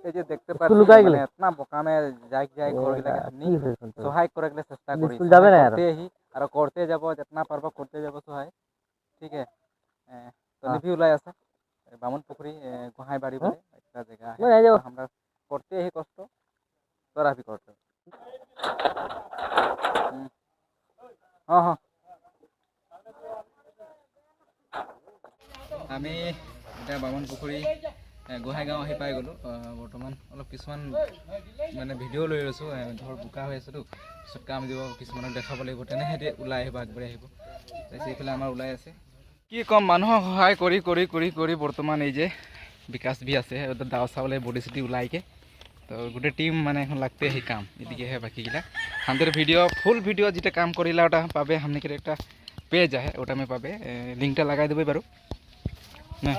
এই যে দেখতে পাচ্ছি মানে এতনা বোকামে যাই যাই ঘরগুলাকে হানি সহায় করে গেলে চেষ্টা করি করতেই আর করতে যাব যেতনা পারবো করতে যাব সহায় ঠিক আছে তো নিভি ওলাই আছে বামন পুকুরি গোহাই বাড়ি বলে একটা জায়গা আমরা করতে হি কষ্ট তোরা ভি করতে হ্যাঁ হ্যাঁ আমি এটা বামন পুখুৰী গোহাই গাঁও আহি পাই গ'লোঁ বৰ্তমান অলপ কিছুমান মানে ভিডিঅ' লৈ লৈছোঁ ধৰ বোকা হৈ আছেতো পিছত কাম দিব কিছুমানক দেখাব লাগিব তেনেহেঁতে ওলাই আহিব আগবাঢ়ি আহিব তাৰপিছত এইফালে আমাৰ ওলাই আছে কি ক'ম মানুহক সহায় কৰি কৰি কৰি কৰি বৰ্তমান এই যে বিকাশ ভি আছে দাও চাউলে বডি চিটি ওলাইকে তো গোটেই টিম মানে এখন লাগতে সেই কাম এদিকেহে বাকিগুলা আমাদের ভিডিও ফুল ভিডিও যেটা কাম করিলা ওটা পাবে हमने একটা পেজ আছে ওটা মে পাবে লিঙ্কটা লাগাই দেবই পারো না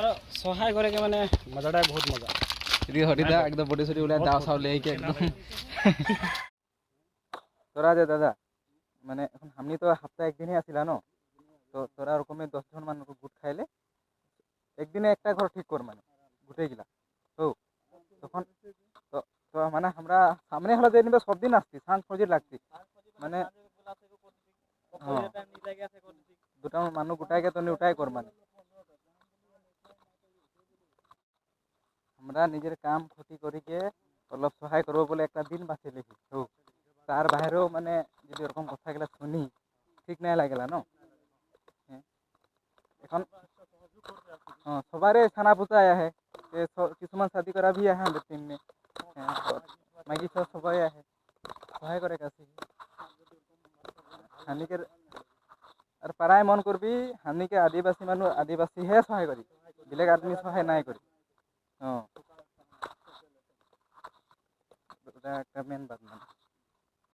সহায় করে মানে মজাটা বহুত মজা এদিকে হরিদা একদম বডি সিটি উলাই দাও চাউল লেকে একদম তোরা যে দাদা মানে এখন আমি তো সপ্তাহে একদিনই আসিলা ন তো তোরা ওরকমই 10 জন মানুষ গুট খাইলে একদিনে একটা ঘর ঠিক কর মানে গুটে গিলা তো তখন তো তো মানে আমরা সামনে হলো যে নিবে সব দিন আসছি সাঁঝ খোঁজে লাগছি মানে দুটা মানুষ গোটাই কে তো উঠাই কর মানে আমরা নিজের কাম ক্ষতি করিকে অলপ সহায় করবো বলে একটা দিন বাঁচে লিখি তো তার বাইরেও মানে যদি এরকম কথাগুলো শুনি ঠিক নাই লাগেলা ন এখন সবারে ছানা পুতা আহে কিছুমান শাদি করা ভি আহে আমাদের টিম মে মাইকি সবাই আহে সহায় করে কাছে হানিকে আর পাড়ায় মন করবি হানিকে আদিবাসী মানুষ আদিবাসী হে সহায় করি বেলেগ আদমি সহায় নাই করি এটা একটা মেন বাত মানে